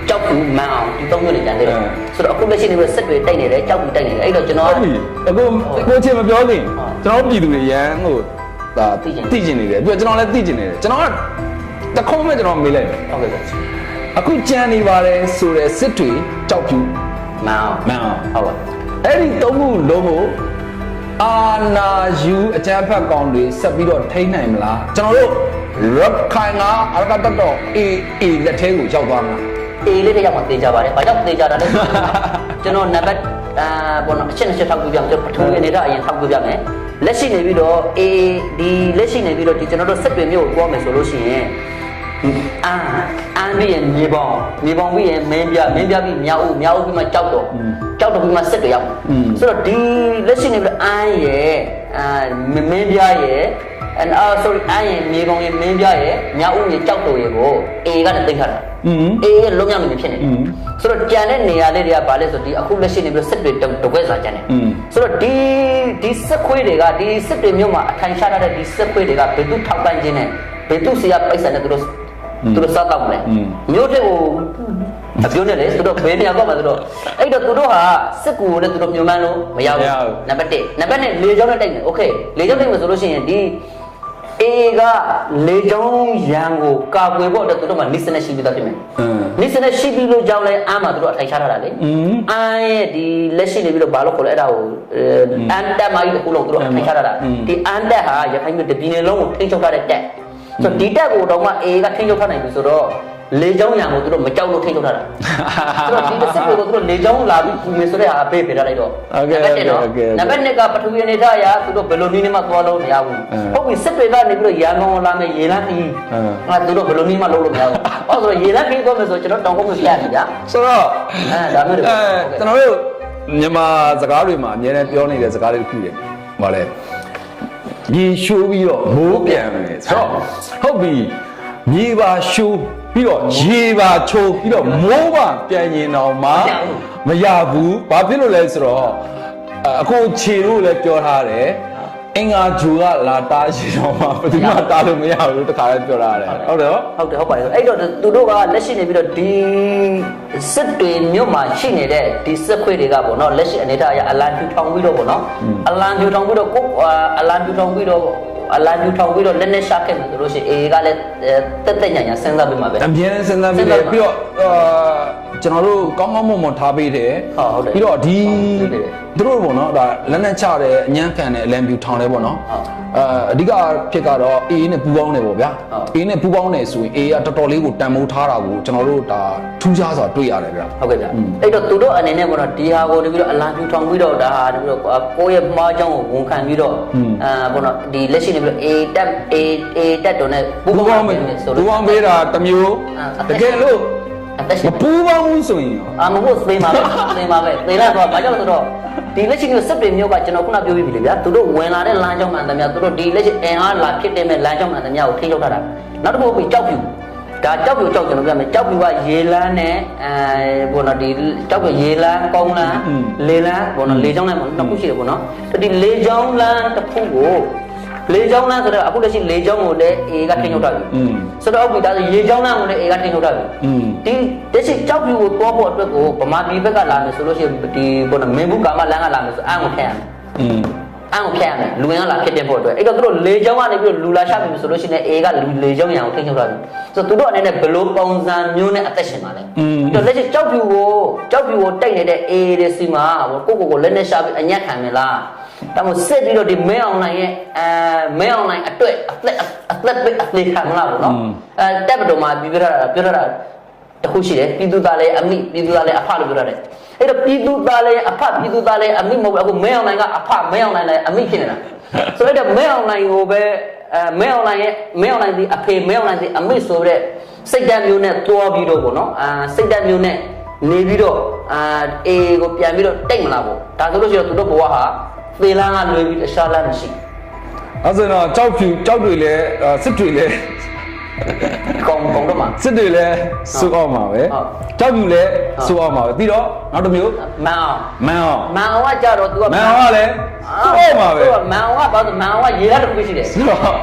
ကြောက်ကူမန်းအောင်ဒီသုံးမျိုးနေကြံသေးတယ်ဆိုတော့အခုလက်ရှိနေပြီးစစ်တွေတိုက်နေတယ်ကြောက်ကူတိုက်နေတယ်အဲ့တော့ကျွန်တော်အခုကိုချင်းမပြောခင်ကျွန်တော်ပြည်သူတွေရန်ဟိုဒါသိကျင်နေတယ်ပြီးတော့ကျွန်တော်လည်းသိကျင်နေတယ်ကျွန်တော်ကတခုံးမဲ့ကျွန်တော်မေးလိုက်ဟုတ်ကဲ့အခုကြံနေပါတယ်ဆိုတဲ့စစ်တွေကြောက်ပြူမန်းအောင်ဟုတ်ပါအဲ့ဒီသုံးခုလုံးကိုအာနာယူအကြမ်းဖက်ကောင်တွေဆက်ပြီးတော့ထိန်းနိုင်မလားကျွန်တော်တို့ရခိုင်ကအရကတတော်အေလက်ထဲကိုရောက်သွားမှာအေးလေးတယောက်မှတေးကြပါတယ်ဘာကြောင့်တေးကြတာလဲကျွန်တော်နံပါတ်ဘောနော်အချက်ထောက်ပြပြမယ်ကျွန်တော်ပထဝီအနေနဲ့အရင်ထောက်ပြပြမယ်လက်ရှိနေပြီးတော့အေးဒီလက်ရှိနေပြီးတော့ဒီကျွန်တော်တို့စစ်တွေမျိုးကိုပြောမယ်ဆိုလို့ရှိရင်အန်ပြီးရင်မြေပေါင်းပြီးရင်မင်းပြပြီးမြောက်ဦးပြီးမှကြောက်တော့ပြီးမှစစ်တွေရောက်ဆိုတော့ဒီလက်ရှိနေပြီးတော့အန်ရဲ့မင်းပြရဲ့and sorry အန်ရဲ့မြေပေါင်းရဲ့မင်းပြရဲ့မြောက်ဦးရဲ့ကြောက်တော်ရဲ့ကိုအေကနဲ့သိထားတာအေးလုံးမြောက်နေဖြစ်နေဆိုတော့ကြံတဲ့နေရာလေးတွေကဘာလဲဆိုဒီအခုလက်ရှိနေပြီးတော့စစ်တွေတကွဲစာကြံနေဆိုတော့ဒီစစ်ခွေးတွေကဒီစစ်တွေမြို့မှာအထိုင်ချထားတဲ့ဒီစစ်ခွေးတွေကဘယ်သူထောက်ပံ့ခြင်းနဲ့ဘယ်သူစီကပိုက်ဆံနဲ့သူတို့စားတော့မယ်မြို့တဲ့ကိုအပြောနေလေသူတို့ဘယ်နေရာတော့မှာသူတို့အဲ့တော့သူတို့ဟာစစ်ကူကိုလည်းသူတို့ညှို့မှန်းလို့မရဘူးနံပါတ်1နံပါတ်2လေကြောင်းနဲ့တိုက်မယ်โอเคလေကြောင်းတိုက်မယ်ဆိုလို့ရှိရင်ဒီအေကလေကြောင်းရန်ကိုကာကွယ်ဖို့အတွက်သူတို့မှာနိစနဲ့ရှိပြီးသားဖြစ်မယ်နိစနဲ့ရှိပြီးလို့ကြောင်းလဲအမ်းမှာသူတို့အထိုင်ချထားတာလေအမ်းရဲ့ဒီလက်ရှိနေပြီးတော့ဘာလို့ခေါ်လဲအဲ့ဒါကိုအန်တက်မာကြီးအခုလုံးသူတို့အထိုင်ချထားတာဒီအန်တက်ဟာရခိုင်ပြည်တပြည်နယ်လုံးကိုထိန်းချုပ်ထားတဲ့တက်ဆိုတော့ဒီတက်ကိုတော့မှအေကထိန်းချုပ်ထားနိုင်ပြီဆိုတော့လေကြောင်းရံကိုသူတို့မကြောက်လို့ထိထုတ်ထားတာဆိုတော့ဒီတစ်စစ်ကိုသူတို့လေကြောင်းလာပြီးပူမယ်ဆိုတဲ့ဟာပေးပေးထားလိုက်တော့နံပါတ်1ကပထဝီအနေထားအရသူတို့ဘယ်လိုနည်းနဲ့မှသွားလို့မရဘူးဟုတ်ပြီစစ်တွေကနေပြီးတော့ရန်ကုန်လာမယ်ရေလန်းခီးသူတို့ဘယ်လိုနည်းမှလုပ်လို့မရဘူးဟုတ်ဆိုတော့ရေလန်းခီးသွားမယ်ဆိုကျွန်တော်တောင်ကုန်းကိုပြရပြီဗျာဆိုတော့ဒါမျိုးတွေကျွန်တော်တို့မြန်မာစကားတွေမှာအများနဲ့ပြောနေတဲ့စကားတွေတစ်ခုတွေဟောလဲရေရှိုးပြီးတော့မိုးပြန်မယ်ဆိုတော့ဟုတ်ပြီမြေပါရှိုးပြီးတော့ရေပါချိုးပြီးတော့မိုးပါပြန်ရင်တော့မရဘူးဘာဖြစ်လို့လဲဆိုတော့အခုခြေလို့လည်းပြောထားတယ်အင်္ဂါဂျူကလာတားရှိတော့မှဘယ်သူမှတားလို့မရဘူးတခါလည်းပြောထားတယ်ဟုတ်တယ်ဟုတ်ပါတယ်အဲ့တော့သူတို့ကလက်ရှိနေပြီးတော့ဒီစစ်တွေမြို့မှာရှိနေတဲ့ဒီစစ်ခွေးတွေကပေါ့နော်လက်ရှိအနေထားအရအလံပြူထောင်ပြီးတော့ပေါ့နော်အလံပြူထောင်ပြီးတော့လက်နဲ့ရှာခဲ့တယ်ဆိုလို့ရှိရင်အေကလည်းတက်ညာစဉ်းစားပြီးမှာပဲအမြဲတမ်းစဉ်းစားပြီးတယ်ပြီးတော့ကျွန်တော်တို့ကောင်းမွန်ထားပေးတယ်ပြီးတော့ဒီသူတို့ပေါ့နော်ဒါလက်နဲ့ချတယ်အញ្ញမ်းခံတယ်အလံပြူထောင်တယ်ပေါ့နော်အဓိကဖြစ်ကတော့အေးနဲ့ပူပေါင်းတယ်ပေါ့ဗျာအေးနဲ့ပူပေါင်းတယ်ဆိုရင်အေးကတော်တော်လေးကိုတန်မိုးထားတာကိုကျွန်တော်တို့ဒါထူးခြားစွာတွေ့ရတယ်ဗျာဟုတ်ကဲ့ဗျာအဲ့တော့သူတို့အနေနဲ့ပေါ့နော်ဒီဟာကိုတပြီးတော့အလံပြူထောင်ပြီးတော့ဒါဟာတပြီးတော့ကိုယ့်ရဲ့မှားကြောင်းကိုဝန်ခံပြီးတော့ပေါ့နော်ဒီလက်ရှိနေပြီးတော့အေးတက်တော်နဲ့ပူပေါင်းပေးတာတစ်မျိုးတကယ်လို့မပူပေါင်းဘူးဆိုရင်မဟုတ်သေမှာပဲသေလာတော့ဘာကြောင့်လဲဆိုတော့ဒီလက်ရှိမျိုးစစ်တွေမျိုးကကျွန်တော်ခုနပြောပြီးပြီလေဗျာသူတို့ဝင်လာတဲ့လမ်းကြောင်းမှန်သမျှသူတို့ဒီလက်ရှိအင်အားလာဖြစ်တဲ့မဲ့လမ်းကြောင်းမှန်သမျှကိုထိန်းချုပ်ထားတာနောက်တစ်ခုပြီးကြောက်ဖြူဒါကြောက်ဖြူကြောက်ကျွန်တော်ပြောမယ်ကြောက်ဖြူကရေလန်းနဲ့ဘောနော်ဒီကြောက်ဖြူရေလန်းကောင်းလန်းလေလန်းဘောနော်လေချောင်းလန်းပေါ့နှစ်ခုရှိတယ်ပေါ့နော်ဒီလေချောင်းလန်းတစ်ခုကိုလေချောင်းလန်းဆိုတော့အခုလက်ရှိလေချောင်းကိုလည်းအေကထိန်းချုပ်ထားပြီဆိုတော့အခုဒါဆိုရေချောင်းလန်းကိုလည်းအေကထိန်းချုပ်ထားပြီဒီတက်ရှိကြောက်ဖြူကိုတွားဖို့အတွက်ကိုဗမာပြည်ဘက်ကလာမယ်ဆိုလို့ရှိရင်ဒီဘောနော်မင်းဘူးကာမလန်းကလာမယ်ဆိုအံကိုထည့်ရမယ်အံကိုဖျက်ရမယ်လူရင်းကလာဖြစ်တဲ့ဖို့အတွက်အဲ့တော့သူတို့လေချောင်းကနေပြီးတော့လူလာချပြီဆိုလို့ရှိရင်အေကလေချောင်းရအောင်ထိန်းချုပ်ထားပြီဆိုတော့သူတို့အနေနဲ့ဘယ်လိုပုံစံမျိုးနဲ့အသက်ရှင်ပါလဲအဲ့တော့လက်ရှိကြောက်ဖြူကိုတိုက်နေတဲ့အေတွေစီမှာကိုလက်နဲ့ရှာပြီးအညက်ခံမလား ဒါမှစစ်ပြီးတော့ဒီမဲအွန်လိုင်းရဲ့မဲအွန်လိုင်းအတွက်အသက်ခံမလားပေါ့နော်တက်ဘတော်မှာပြောရတာတခုရှိတယ်ပြည်သူသားလည်းအမိပြည်သူသားလည်းအဖလို့ပြောရတယ်အဲ့တော့ပြည်သူသားလည်းအဖပြည်သူသားလည်းအမိမဟုတ်ဘူးအခုမဲအွန်လိုင်းကအဖမဲအွန်လိုင်းလည်းအမိဖြစ်နေတာဆိုတော့မဲအွန်လိုင်းကိုပဲမဲအွန်လိုင်းဒီအဖေမဲအွန်လိုင်းဒီအမိဆိုတဲ့စိတ်ဓာတ်မျိုးနဲ့တွားပြီးတော့ပေါ့နော်စိတ်ဓာတ်မျိုးနဲ့နေပြီးတော့အေကိုပြန်ပြီးတော့တိတ်မလားပေါ့ဒါဆိုလို့ရှိရင်သူတို့ဘဝဟာသေလန်းကလွယ်ပြီးတခြားလမ်းမရှိ အဲ့ဆိုတော့ကြောက်တွေလည်းစစ်တွေလည်း ကောင်းတော့မှာ စစ်တွေလည်းစိုးအောင်ပါပဲကြောက်ပြူလည်းစိုးအောင်ပါပဲပြီးတော့နောက်တစ်မျိုးမန်အောင်ကကြတော့ तू ကမန်အောင်ကလည်းစိုးအောင်ပါပဲမန်အောင်ကဘာလို့မန်အောင်ကရေရတစ်ခုရှိတယ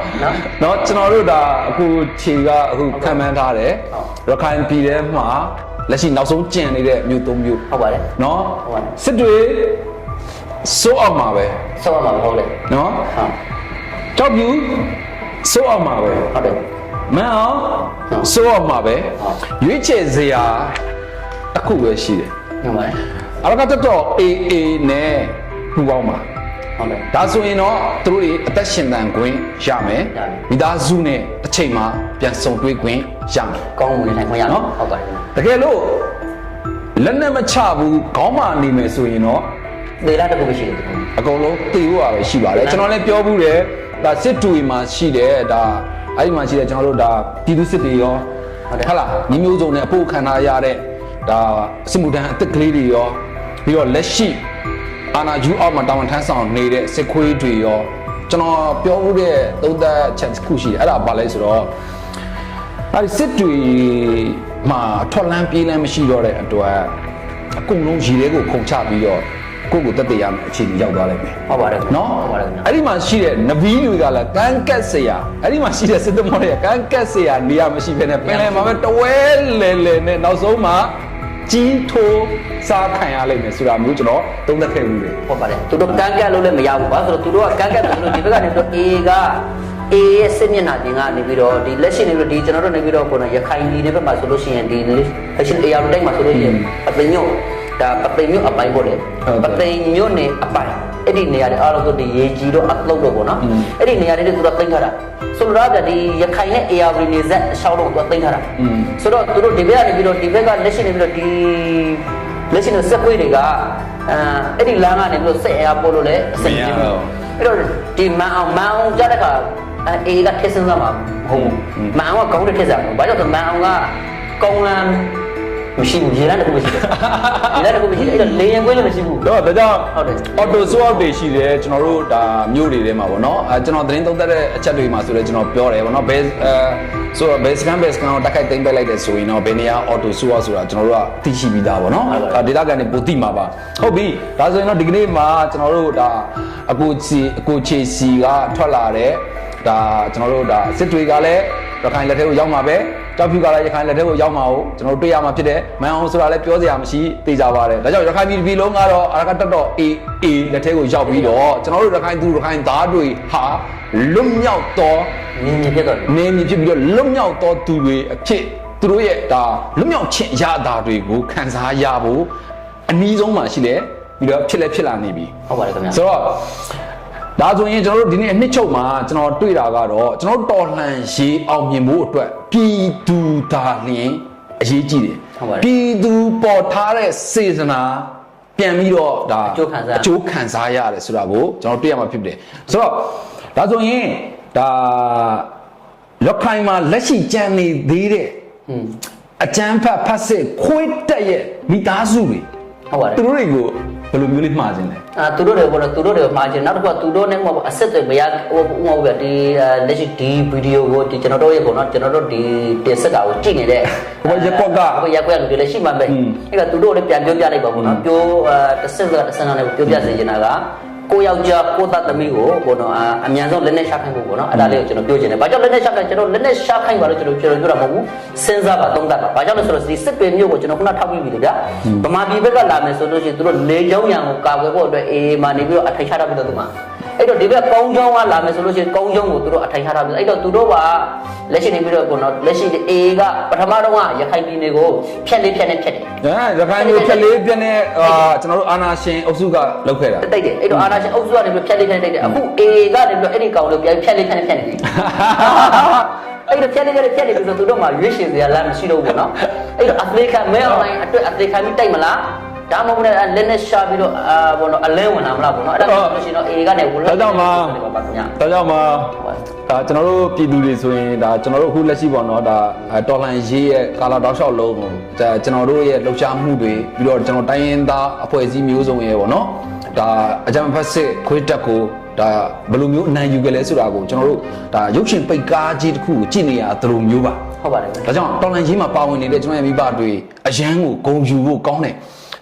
်နော်ကျွန်တော်တို့ဒါအခုခြေကအခုခံမှန်းထားတယ်ရခိုင်ပြည်ထဲမှာလက်ရှိနောက်ဆုံးကျန်နေတဲ့မြို့၃မြို့ဟုတ်ပါတယ်နော်စစ်တွေစိုးအောင်ပါပဲစိုးအောင်ပါဟုတ်တယ်နော်ကြောက်ပြူစိုးအောင်ပါပဲဟုတ်တယ်မန်အောင်စိုးအောင်ပါပဲရွေးချယ်စရာအခုပဲရှိတယ်ဟုတ်ပါတယ်အလကတတော့ AA နဲ့ပူပေါင်းပါဟုတ်တယ်ဒါဆိုရင်တော့သူတို့တွေအသက်ရှင်သန်ခွင့်ရမယ်မိသားစုနဲ့တစ်ချိန်မှာပြန်ဆုံတွေ့ခွင့်ရမယ်ကောင်းဝင်နိုင်ခွင့်ရနော်ဟုတ်ပါတယ်တကယ်လို့လက်နဲ့မချဘူးခေါင်းမနေမယ်ဆိုရင်တော့ဒေလာတခုပဲရှိတယ်အကုန်လုံးတည်ဖို့ရပဲရှိပါတယ်ကျွန်တော်လည်းပြောဘူးတယ်ဒါစစ်တူမှာရှိတယ်ဒါအဲ့ဒီမှာရှိတဲ့ကျွန်တော်တို့ဒါပြည်သူစစ်တွေရောဟုတ်လားညီမျိုးစုံနဲ့အဖို့ခံထားရတဲ့ဒါစစ်မှုထမ်းအသက်ကလေးတွေရောပြီးတော့လက်ရှိအာဏာယူအောက်မှာတာဝန်ထမ်းဆောင်နေတဲ့စစ်ခွေးတွေရောကျွန်တော်ပြောမှုတဲ့သုံးသက်ချက်တစ်ခုရှိတယ်အဲ့ဒါဘာလဲဆိုတော့အဲ့ဒီစစ်တွေမှာထွက်လန်းပြေးလန်းမရှိတော့တဲ့အတွက်အကုန်လုံးရည်ရဲကိုခုန်ချပြီးတော့ကိုယ့်ကိုတက်တည်ရမယ်အခြေအနေရောက်သွားလိမ့်မယ်ဟုတ်ပါတယ်နော်ဟုတ်ပါတယ်အဲ့ဒီမှာရှိတဲ့နဗီတွေကလည်းကန်းကက်စရာအဲ့ဒီမှာရှိတဲ့စစ်သမောတွေကန်းကက်စရာနေရာမရှိဘဲနဲ့ပင်လယ်မှာပဲတဝဲလဲလဲနဲ့နောက်ဆုံးမှာကြီးထိုးစားခံရလိမ့်မယ်ဆိုတာမျိုးကျွန်တော်သုံးသပ်ခဲ့ဘူးလေဟုတ်ပါတယ်သူတို့ကန်းကက်လို့လည်းမရဘူးဘာလို့ဆိုတော့သူတို့ကကန်းကက်တယ်လို့ဒီဘက်ကနေတော့ A ရဲ့စစ်မျက်နှာပြင်ကနေပြီးတော့ဒီလက်ရှိနေပြီးတော့ဒီကျွန်တော်တို့နေပြီးတော့ကိုယ်ရခိုင်ပြည်နယ်ဘက်မှာဆိုလို့ရှိရင်ဒီလက်ရှိ A ရောက်တိုင်းမှာဆိုလို့ရှိရင်အပင်ညို့ဒါပသိမ်မြို့အပိုင်းပေါ့လေပသိမ်မြို့နယ်အပိုင်းအဲ့ဒီနေရာတွေအားလုံးသူဒီရေကြီးတော့အလုပ်တော့ပေါ့နော်အဲ့ဒီနေရာတွေသူတို့သိမ်းထားတာဆိုတော့ဒီရခိုင်နဲ့ AR နေဆက်အရှောက်တော့သူသိမ်းထားတာဆိုတော့သူတို့ဒီဘက်ကနေပြီးတော့ဒီဘက်ကလက်ရှိနေပြီးတော့ဒီလက်ရှိနေစက်ခွေးတွေကအဲ့ဒီလမ်းကနေပြီးတော့ဆက်အားပို့လို့လည်းအဆင်ပြေဘူးအဲ့တော့ဒီမန်အောင်ကြတဲ့ခါအေကထက်စင်းစားမှာဟုတ်မန်အောင်ကကောင်းတဲ့ထက်စားမှာဘာကြောင့်ဆိုမန်အောင်ကကောင်းလမ်းမရှိဘူးရေလမ်းတစ်ခုမရှိဘူးရေလမ်းတစ်ခုမရှိဘူးအဲ့တော့လေရင်ခွေးလည်းမရှိဘူးတော့ဒါကြောင့်ဟုတ်တယ်အော်တိုဆိုအောက်တွေရှိတယ်ကျွန်တော်တို့ဒါမြို့တွေထဲမှာပေါ့နော်ကျွန်တော်သတင်းသုံးသပ်တဲ့အချက်တွေမှာဆိုလဲကျွန်တော်ပြောတယ်ပေါ့နော်ဘယ်ဆိုတော့ဘယ်စကန်ကိုတက်ခိုက်သိမ်းပက်လိုက်တယ်ဆိုရင်တော့ဘယ်နေရာအော်တိုဆိုအောက်ဆိုတာကျွန်တော်တို့ကသိရှိပြီးသားပေါ့နော်ဒေတာကန်တွေပိုသိမှာပါဟုတ်ပြီဒါဆိုရင်တော့ဒီကနေ့မှာကျွန်တော်တို့ဒါအကိုချေစီကထွက်လာတဲ့ဒါကျွန်တော်တို့ဒါစစ်တွေကလည်းရခိုင်လက်ထဲကိုရောက်မှာပဲကြောက်ဖြူကလည်းရခိုင်လက်ထဲကိုရောက်မှာကိုကျွန်တော်တို့တွေ့ရမှာဖြစ်တယ်မန်အောင်ဆိုတာလည်းပြောစရာမရှိသိကြပါတယ်ဒါကြောင့်ရခိုင်ပြည်လုံးကတော့အရကတက်တော့ AA လက်ထဲကိုရောက်ပြီးတော့ကျွန်တော်တို့ရခိုင်သားတွေဟာလွတ်မြောက်သောနေမြဖြစ်ပြီးတော့လွတ်မြောက်သောသူတွေအဖြစ်သူတို့ရဲ့ဒါလွတ်မြောက်ခြင်းရတာတွေကိုခံစားရဖို့အနည်းဆုံးမှရှိလေပြီးတော့ဖြစ်လာနေပြီဟုတ်ပါတယ်ခင်ဗျာဆိုတော့ဒါဆိုရင်ကျွန်တော်တို့ဒီနေ့အနှစ်ချုပ်မှာကျွန်တော်တွေ့တာကတော့ကျွန်တော်တော်လှန်ရေးအောင်မြင်ဖို့အတွက်ပြည်သူသားလျင်အရေးကြီးတယ်ပြည်သူပေါ်ထားတဲ့စေစနာပြန်ပြီးတော့ဒါအကျိုးခံစားရတယ်ဆိုတာကိုကျွန်တော်တွေ့ရမှာဖြစ်တယ်ဆိုတော့ဒါဆိုရင်ဒါလက်ခိုင်မှာလက်ရှိကြံနေသေးတဲ့အကျန်းဖတ်စစ်ခွေးတက်ရဲ့မိသားစုတွေဟုတ်ပါတယ်သူတို့တွေကိုဘယ်လိုမျိုးလေးမှားခြင်းလဲသူတို့တွေကတော့သူတို့တွေမှားခြင်းနောက်တစ်ခုကသူတို့နဲ့မဟုတ်အဆက်တွေမရဟိုပဲဒီလက်ရှိဒီဗီဒီယိုကိုဒီကျွန်တော်တို့ရဲ့ပေါ့နော်ကျွန်တော်တို့ဒီတင်ဆက်တာကိုကြည့်နေတဲ့ဟိုရက်ကွက်ကလူတွေလည်းရှိမှပဲအဲ့ကသူတို့လည်းပြန်ပြောပြလိုက်ပါပေါ့နော်ပြောတစ်ဆက်ကလည်းပြောပြစေချင်တာကကိုယောက်ျားကိုသားသမီးကိုပေါ့နော်အမြန်ဆုံးလက်နဲ့ရှာခိုင်းဖို့ပေါ့နော်အဲ့ဒါလေးကိုကျွန်တော်ပြောချင်တယ်။ဘာကြောင့်လက်နဲ့ရှာခိုင်းကျွန်တော်လက်နဲ့ရှာခိုင်းပါလို့ကျွန်တော်ပြောတာမဟုတ်ဘူး။စဉ်းစားပါသုံးသပ်ပါ။ဘာကြောင့်လဲဆိုတော့ဒီစစ်ပင်မျိုးကိုကျွန်တော်ခုနထောက်ပြီးပြီလေဗျာ။ဗမာပြည်ဘက်ကလာမယ်ဆိုလို့ရှိရင်သူတို့လေကြောင်းရံကိုကာကွယ်ဖို့အတွက်အေးမာနေပြီးတော့အထိုင်ချတာပြီးတော့သူမှာ အဲ့တော့ဒီဘက်ကုန်းချောင်းကလာမယ်ဆိုလို့ရှိရင်ကုန်းချောင်းကိုသူတို့အထိုင်ထားတာပြီးအဲ့တော့သူတို့ကလက်ရှိနေပြီးတော့ပေါ့နော်လက်ရှိ A ကပထမတော့ကရခိုင်ပြည်နယ်ကိုဖြတ်လေးဖြတ်နေဖြတ်တယ်ရခိုင်မျိုးဖြတ်လေးပြက်နဲ့ကျွန်တော်တို့အာနာရှင်အုပ်စုကလောက်ခဲ့တာတိတ်တယ်အဲ့တော့အာနာရှင်အုပ်စုကနေပြီးဖြတ်လေးဖြတ်နေတိတ်တယ်အခု A ကနေပြီးတော့အဲ့ဒီကောင်တို့ပြန်ဖြတ်လေးဖြတ်နေဖြတ်နေတယ်အဲ့တော့ဖြတ်လေးဖြတ်နေပြီးဆိုသူတို့မှရွေးရှင်စရာလမ်းမရှိတော့ဘူးပေါ့နော်အဲ့တော့အမေရိကန်မဲအွန်လိုင်းအတွက်အသေးခံပြီးတိုက်မလားဒါမှမဟုတ်လည်းလက်နဲ့ရှာပြီးတော့ဘောနော်အလဲဝင်လာမလားဘောနော်အဲ့ဒါဆိုလို့ရှိရင်တော့ A ကနေဝလို့ဒါကြောင့်မှဒါကျွန်တော်တို့ပြည်သူတွေဆိုရင်ဒါကျွန်တော်တို့အခုလက်ရှိပေါ့နော်ဒါတော်လှန်ရေးရဲ့ကာလာတောက်လျှောက်လုံးကိုကျွန်တော်တို့ရဲ့လှုပ်ရှားမှုတွေပြီးတော့ကျွန်တော်တိုင်းရင်းသားအဖွဲ့အစည်းမျိုးစုံရဲ့ပေါ့နော်ဒါအကြံဖက်စစ်ခွေးတက်ကိုဒါဘယ်လိုမျိုးအနိုင်ယူကြလဲဆိုတာကိုကျွန်တော်တို့ဒါရုပ်ရှင်ပိတ်ကားကြီးတစ်ခုကိုကြည့်နေရသလိုမျိုးပါဟုတ်ပါတယ်ဒါကြောင့်တော်လှန်ရေးမှာပါဝင်နေတဲ့ကျွန်တော်ရဲ့မိဘတွေအရန်ကိုဂုဏ်ယူဖို့ကောင်းတယ်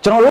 ကျွန်တော်